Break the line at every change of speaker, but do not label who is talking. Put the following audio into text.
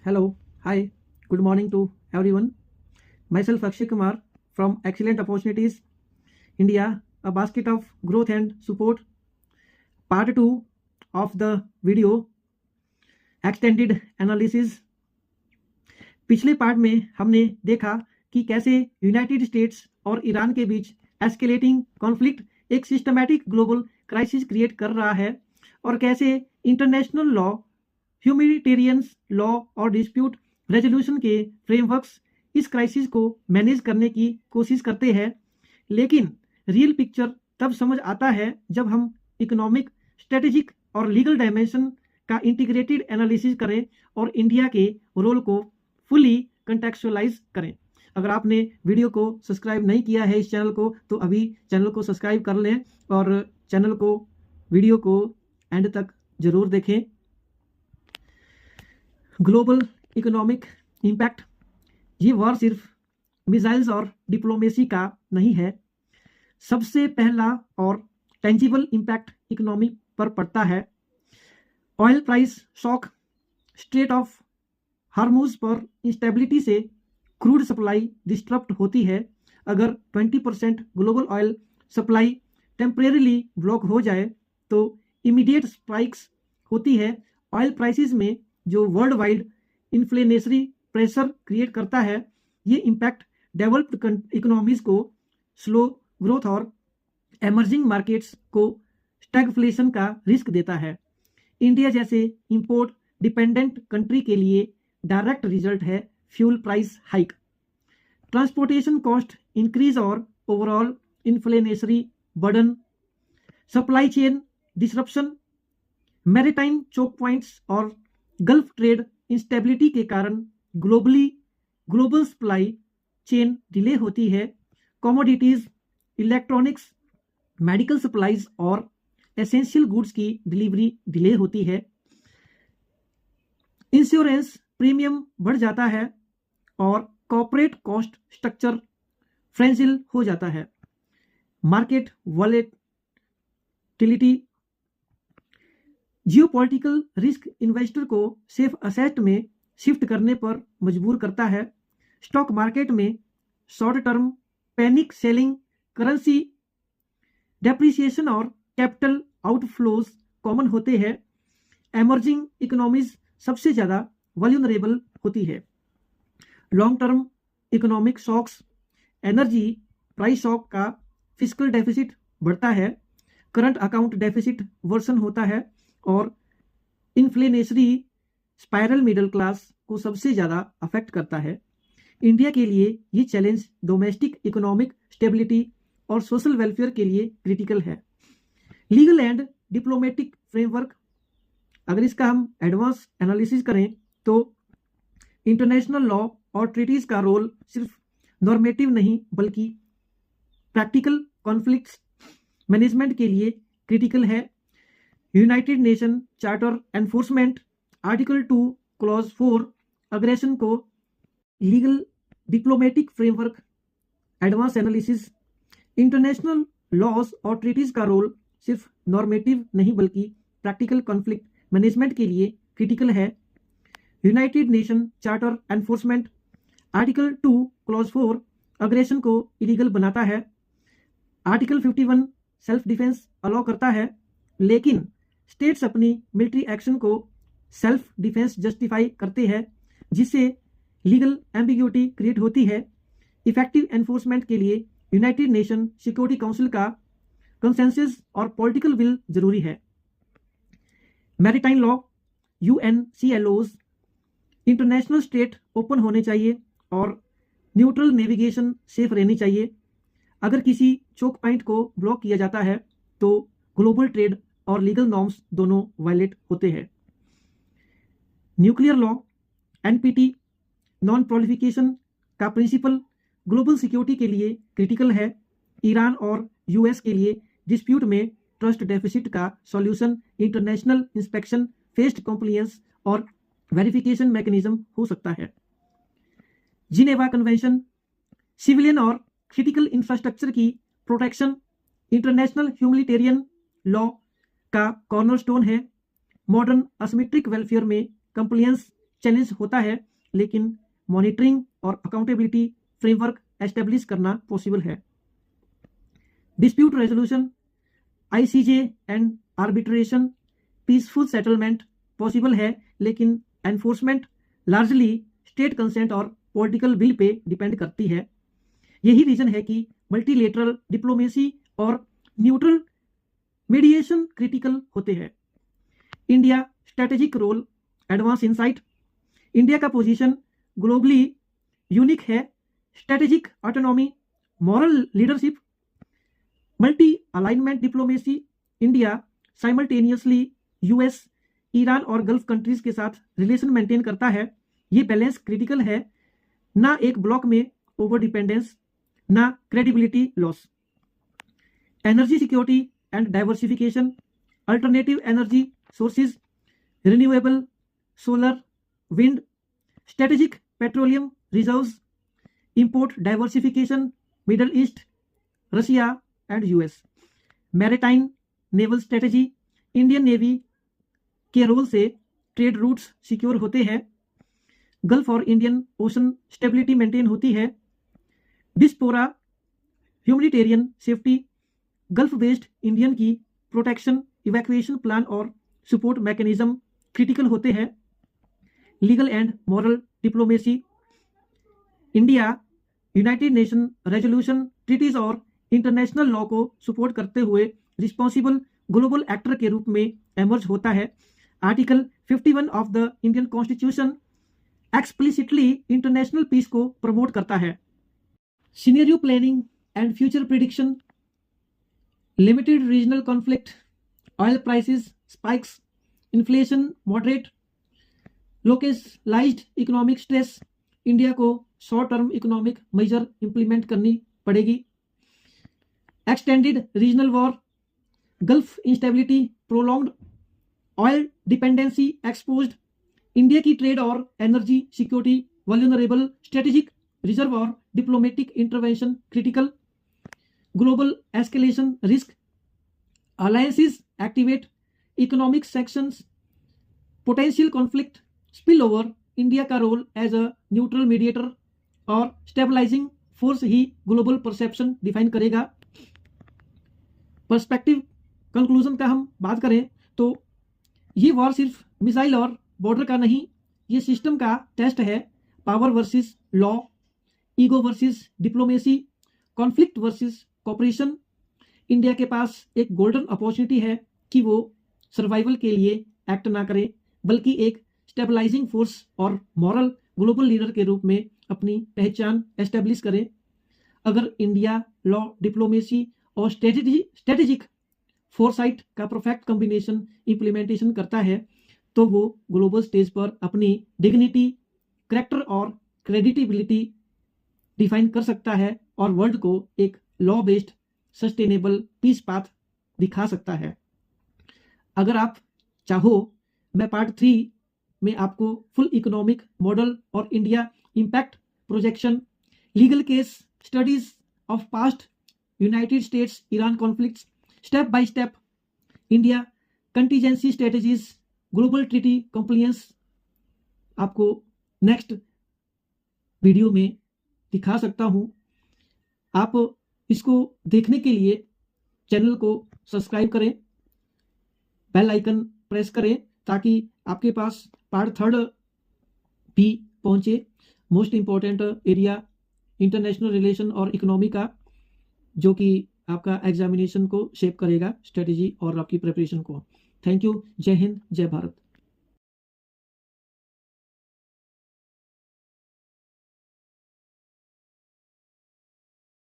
Hello, hi, good morning to everyone. Myself Akshay Kumar from Excellent Opportunities India, a basket of growth and support. Part 2 of the video extended analysis. पिछले part में हमने देखा कि कैसे United states और Iran के बीच escalating conflict एक systematic global crisis create कर रहा है और कैसे इंटरनेशनल लॉ, ह्यूमैनिटेरियंस लॉ और डिस्प्यूट रेजोल्यूशन के फ्रेमवर्क्स इस क्राइसिस को मैनेज करने की कोशिश करते हैं। लेकिन रियल पिक्चर तब समझ आता है जब हम इकोनॉमिक, स्ट्रेटेजिक और लीगल डायमेंशन का इंटीग्रेटेड एनालिसिस करें और इंडिया के रोल को फुली कंटेक्चुअलाइज करें। अगर आपने वीडियो को सब्सक्राइब नहीं किया है इस चैनल को, तो अभी चैनल को सब्सक्राइब कर लें और चैनल को, वीडियो को एंड तक जरूर देखें। ग्लोबल इकोनॉमिक इम्पैक्ट, ये वॉर सिर्फ मिसाइल्स और डिप्लोमेसी का नहीं है। सबसे पहला और टेंजिबल इम्पैक्ट इकोनॉमी पर पड़ता है। Oil price shock, straight of Hormuz पर इंस्टेबिलिटी से क्रूड सप्लाई डिस्टरप्ट होती है। अगर 20% global oil supply temporarily block हो जाए तो इमीडिएट स्पाइक्स होती है ऑयल प्राइसेस में, जो world wide inflationary pressure create करता है। ये इम्पैक्ट डेवलप्ड इकोनॉमीज को स्लो ग्रोथ और एमर्जिंग मार्केट्स को स्टैगफ्लेशन का रिस्क देता है। इंडिया जैसे इंपोर्ट डिपेंडेंट कंट्री के लिए डायरेक्ट रिजल्ट है fuel price hike, transportation cost increase और overall inflationary burden, supply chain disruption, maritime choke points और गल्फ ट्रेड इंस्टेबिलिटी के कारण ग्लोबल सप्लाई चेन डिले होती है। कमोडिटीज, इलेक्ट्रॉनिक्स, मेडिकल सप्लाईज और एसेंशियल गुड्स की डिलीवरी डिले होती है। इंश्योरेंस प्रीमियम बढ़ जाता है और कॉर्पोरेट कॉस्ट स्ट्रक्चर फ्रेजिल हो जाता है। Market volatility, geopolitical risk investor को सेफ असेट में शिफ्ट करने पर मजबूर करता है। स्टॉक मार्केट में short term panic selling, currency depreciation और कैपिटल आउटफ्लोज कॉमन होते हैं। एमर्जिंग इकोनॉमीज सबसे ज़्यादा वल्नरेबल होती है। Long term economic shocks, energy price shock का फिस्कल डेफिसिट बढ़ता है, करंट अकाउंट डेफिसिट वर्सन होता है और इन्फ्लेशनरी स्पाइरल मिडिल क्लास को सबसे ज़्यादा अफेक्ट करता है। इंडिया के लिए ये चैलेंज डोमेस्टिक इकोनॉमिक स्टेबिलिटी और सोशल वेलफेयर के लिए क्रिटिकल है। लीगल एंड डिप्लोमेटिक फ्रेमवर्क, अगर इसका हम एडवांस एनालिसिस करें तो इंटरनेशनल लॉ और ट्रीटीज का रोल सिर्फ नॉर्मेटिव नहीं बल्कि प्रैक्टिकल कॉन्फ्लिक्ट्स मैनेजमेंट के लिए क्रिटिकल है। United Nation charter enforcement, article 2 clause 4 aggression को legal diplomatic framework, advance analysis, international laws और ट्रीटीज का रोल सिर्फ नॉर्मेटिव नहीं बल्कि प्रैक्टिकल कॉन्फ्लिक्ट मैनेजमेंट के लिए क्रिटिकल है। United Nation charter enforcement, article 2 clause 4 aggression को इलीगल बनाता है। आर्टिकल 51 सेल्फ डिफेंस अलाउ करता है, लेकिन स्टेट्स अपनी मिलिट्री एक्शन को सेल्फ डिफेंस जस्टिफाई करते हैं, जिससे लीगल एम्बिग्यूटी क्रिएट होती है। इफेक्टिव एनफोर्समेंट के लिए यूनाइटेड नेशन सिक्योरिटी काउंसिल का कंसेंसस और पॉलिटिकल विल जरूरी है। Maritime law, UNCLOs, international straight open होने चाहिए और न्यूट्रल नेविगेशन सेफ रहनी चाहिए। अगर किसी चोक पॉइंट को ब्लॉक किया जाता है तो ग्लोबल ट्रेड और लीगल नॉर्म्स दोनों वायलेट होते हैं। Nuclear law, NPT, non proliferation का प्रिंसिपल ग्लोबल सिक्योरिटी के लिए क्रिटिकल है। ईरान और US के लिए डिस्प्यूट में ट्रस्ट डेफिसिट का solution international inspection, faced compliance और वेरिफिकेशन मैकेनिज्म हो सकता है। जिनेवा कन्वेंशन, सिविलियन और क्रिटिकल इंफ्रास्ट्रक्चर की प्रोटेक्शन इंटरनेशनल ह्यूमैनिटेरियन लॉ का कॉर्नरस्टोन है। मॉडर्न असिमेट्रिक वेलफेयर में कंप्लायंस चैलेंज होता है, लेकिन मॉनिटरिंग और अकाउंटेबिलिटी फ्रेमवर्क एस्टेब्लिश करना पॉसिबल है। Dispute resolution, ICJ and arbitration, peaceful settlement possible है, लेकिन एनफोर्समेंट लार्जली स्टेट कंसेंट और पॉलिटिकल विल पे डिपेंड करती है। यही रीजन है कि मल्टीलेटरल डिप्लोमेसी और न्यूट्रल मीडिएशन क्रिटिकल होते हैं। India strategic role, advance insight. India का पोजीशन ग्लोबली यूनिक है। Strategic autonomy, moral leadership, multi alignment diplomacy. India simultaneously US, Iran और गल्फ कंट्रीज के साथ रिलेशन मेंटेन करता है। ये बैलेंस क्रिटिकल है, ना एक ब्लॉक में ओवर डिपेंडेंस, ना credibility loss. Energy security and diversification, alternative energy sources, renewable, solar, wind, strategic petroleum reserves, import diversification, middle east, Russia and US. Maritime naval strategy, Indian navy के role से trade routes secure होते हैं। Gulf और Indian ocean stability maintain होती है। Diaspora, humanitarian safety, gulf based Indian की protection, evacuation plan और support mechanism critical होते हैं। Legal and moral diplomacy, India United Nation resolution, treaties और इंटरनेशनल लॉ को सपोर्ट करते हुए रिस्पॉन्सिबल ग्लोबल एक्टर के रूप में एमर्ज होता है। Article 51 of the Indian constitution explicitly international peace को प्रमोट करता है। Scenario planning and future prediction, limited regional conflict, oil prices spikes, inflation moderate, localised economic stress. India को short term economic measure implement करनी पड़ेगी। Extended regional war, Gulf instability, prolonged oil dependency exposed. India की trade और energy security vulnerable, strategic reserve और diplomatic intervention critical. Global escalation risk, alliances activate, economic sanctions, potential conflict, spill over. India का role as a neutral mediator और stabilising force ही global perception define करेगा। Perspective conclusion का हम बात करें तो ये वॉर सिर्फ मिसाइल और बॉर्डर का नहीं, ये सिस्टम का टेस्ट है। Power versus law, ego versus diplomacy, conflict versus cooperation. India के पास एक गोल्डन अपॉर्चुनिटी है कि वो सर्वाइवल के लिए एक्ट ना करे, बल्कि एक स्टेबलाइजिंग फोर्स और मॉरल ग्लोबल लीडर के रूप में अपनी पहचान एस्टेब्लिश करे। अगर इंडिया लॉ, डिप्लोमेसी और स्ट्रेटेजिक फोरसाइट का परफेक्ट कॉम्बिनेशन इंप्लीमेंटेशन करता है तो वो ग्लोबल स्टेज पर अपनी डिग्निटी, करैक्टर और क्रेडिटिबिलिटी डिफाइन कर सकता है और वर्ल्ड को एक law based sustainable peace path दिखा सकता है। अगर आप चाहो, मैं पार्ट 3 में आपको फुल इकोनॉमिक मॉडल और India impact projection, legal case studies of past United states Iran conflicts, step by step India contingency strategies, global treaty compliance आपको नेक्स्ट वीडियो में दिखा सकता हूं। आप इसको देखने के लिए चैनल को सब्सक्राइब करें, बेल आइकन प्रेस करें ताकि आपके पास पार्ट 3 भी पहुंचे। Most important area international relation और इकोनॉमी का, जो कि आपका एग्जामिनेशन को शेप करेगा, स्ट्रेटेजी और आपकी प्रिपरेशन को। Thank you. जय हिंद, जय भारत।